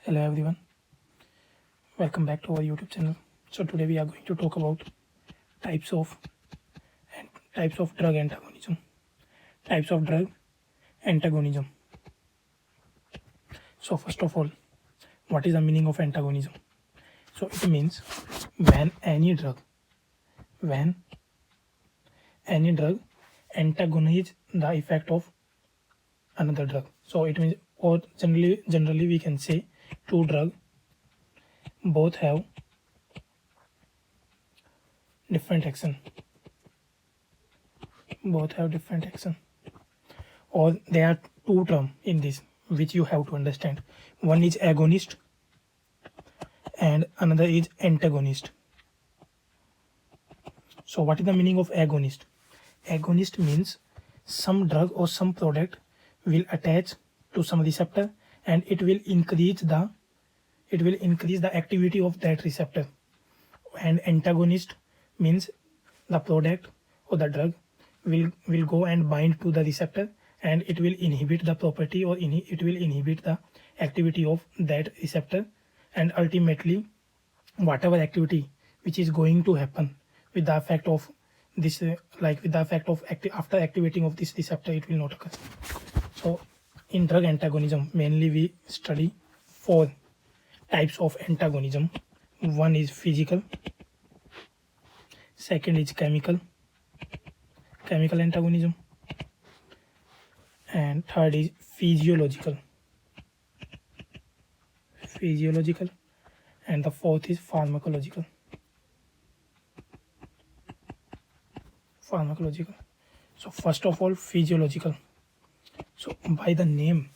Hello everyone, welcome back to our YouTube channel. So today we are going to talk about types of types of drug antagonism. Types of drug antagonism. So first of all, what is the meaning of antagonism? So it means when any drug antagonizes the effect of another drug. So it means, or generally we can say two drugs both have different action. Or there are two terms in this which you have to understand. One is agonist and another is antagonist. So what is the meaning of agonist? Agonist means some drug or some product will attach to some receptor and it will increase the activity of that receptor. And antagonist means the product or the drug will go and bind to the receptor and it will inhibit the property or it will inhibit the activity of that receptor, and ultimately whatever activity which is going to happen with the effect of this after activating of this receptor, it will not occur. So in drug antagonism mainly we study four types of antagonism. One is physical, second is chemical antagonism, and third is physiological, and the fourth is pharmacological. So first of all, physiological. So by the name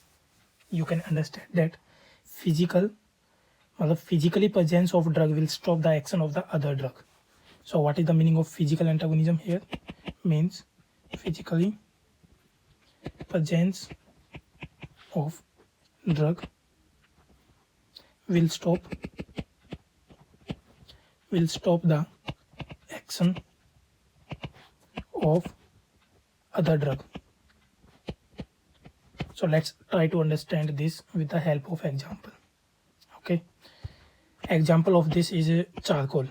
you can understand that physically presence of drug will stop the action of the other drug. So what is the meaning of physical antagonism here? Means physically presence of drug will stop the action of other drug. So let's try to understand this with the help of example. Okay, example of this is charcoal.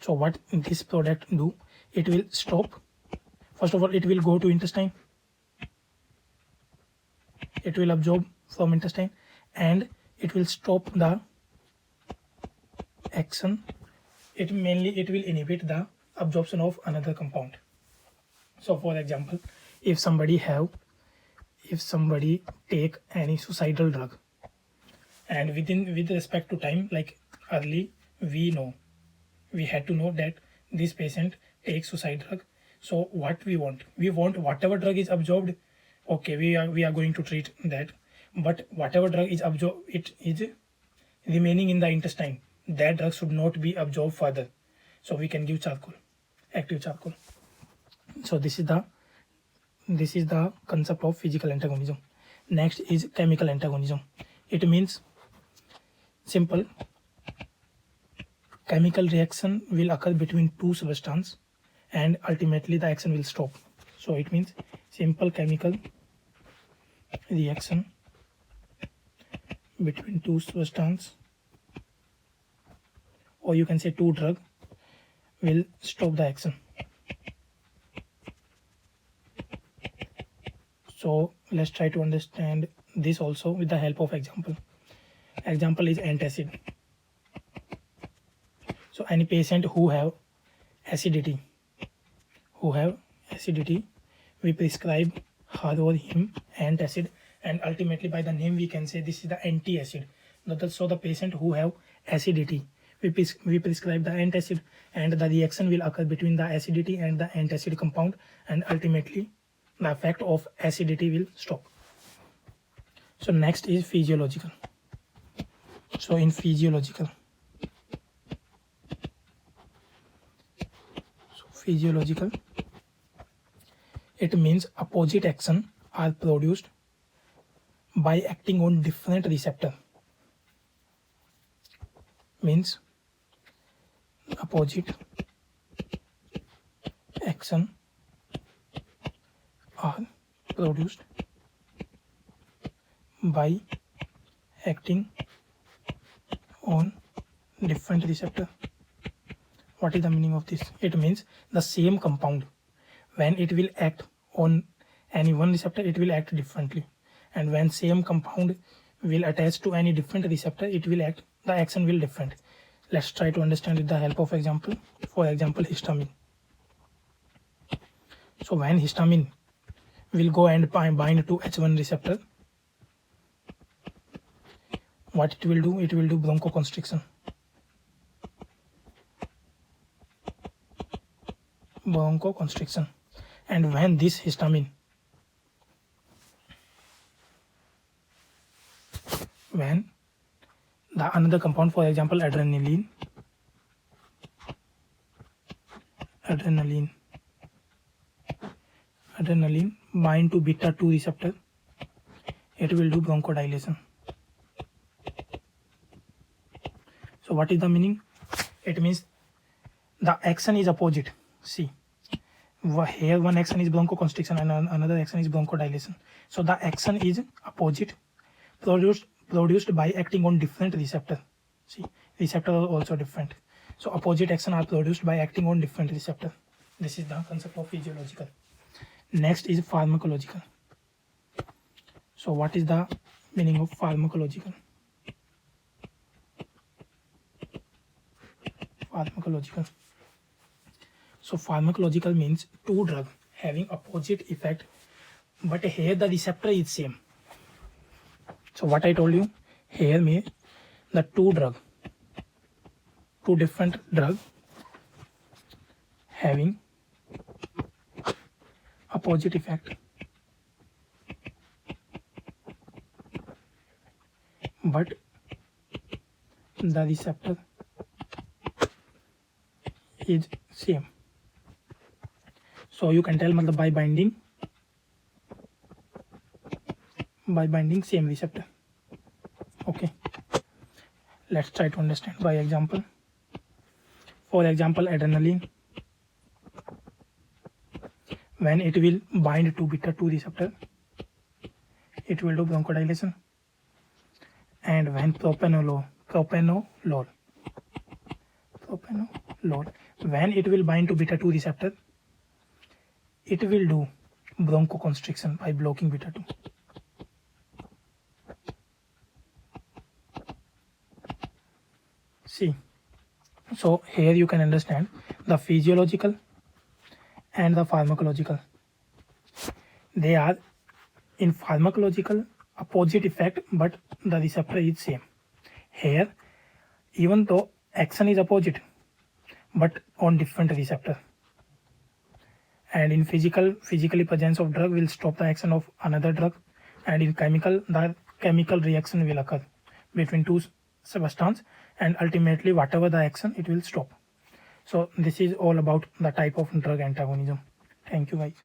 So what this product do? It will stop. First of all, it will go to intestine. It will absorb from intestine and it will stop the action. It will inhibit the absorption of another compound. So for example, if somebody take any suicidal drug, and with respect to time, like early we had to know that this patient takes suicide drug. So what we want whatever drug is absorbed, okay, we are going to treat that. But whatever drug is absorbed, it is remaining in the intestine, that drug should not be absorbed further. So we can give active charcoal. So this is the concept of physical antagonism. Next is chemical antagonism. It means simple, chemical reaction will occur between two substances and ultimately the action will stop. So it means simple chemical reaction between two substances, or you can say two drug, will stop the action. So let's try to understand this also with the help of example. Example is antacid. So any patient who have acidity, we prescribe her or him antacid, and ultimately by the name we can say this is the antacid. So the patient who have acidity, we prescribe the antacid, and the reaction will occur between the acidity and the antacid compound, and ultimately the effect of acidity will stop. So next is physiological. So in physiological, it means opposite action are produced by acting on different receptor. Means opposite action are produced by acting on different receptor. What is the meaning of this? It means the same compound, when it will act on any one receptor, it will act differently, and when same compound will attach to any different receptor, it will act, the action will different. Let's try to understand with the help of example. For example, histamine. So when histamine will go and bind to H1 receptor, what it will do? It will do bronchoconstriction. Bronchoconstriction. And when this histamine, when the another compound, for example adrenaline bind to beta 2 receptor, it will do bronchodilation. So what is the meaning? It means the action is opposite. See, here one action is bronchoconstriction and another action is bronchodilation. So the action is opposite, produced by acting on different receptor. See, receptor are also different. So opposite action are produced by acting on different receptor. This is the concept of physiological. Next is pharmacological. So what is the meaning of pharmacological? So pharmacological means two drugs having opposite effect, but here the receptor is same. So what I told you, here me the two different drug having opposite effect, but the receptor is same. So you can tell मतलब by binding same receptor. Okay, let's try to understand by example. For example, adrenaline, when it will bind to beta 2 receptor, it will do bronchodilation. And when propranolol, when it will bind to beta 2 receptor, it will do bronchoconstriction by blocking beta 2. See, so here you can understand the physiological and the pharmacological. They are in pharmacological opposite effect, but the receptor is same. Here, even though action is opposite, but on different receptor. And in physically presence of drug will stop the action of another drug, and in chemical, the chemical reaction will occur between two substances, and ultimately whatever the action, it will stop. So this is all about the type of drug antagonism. Thank you guys.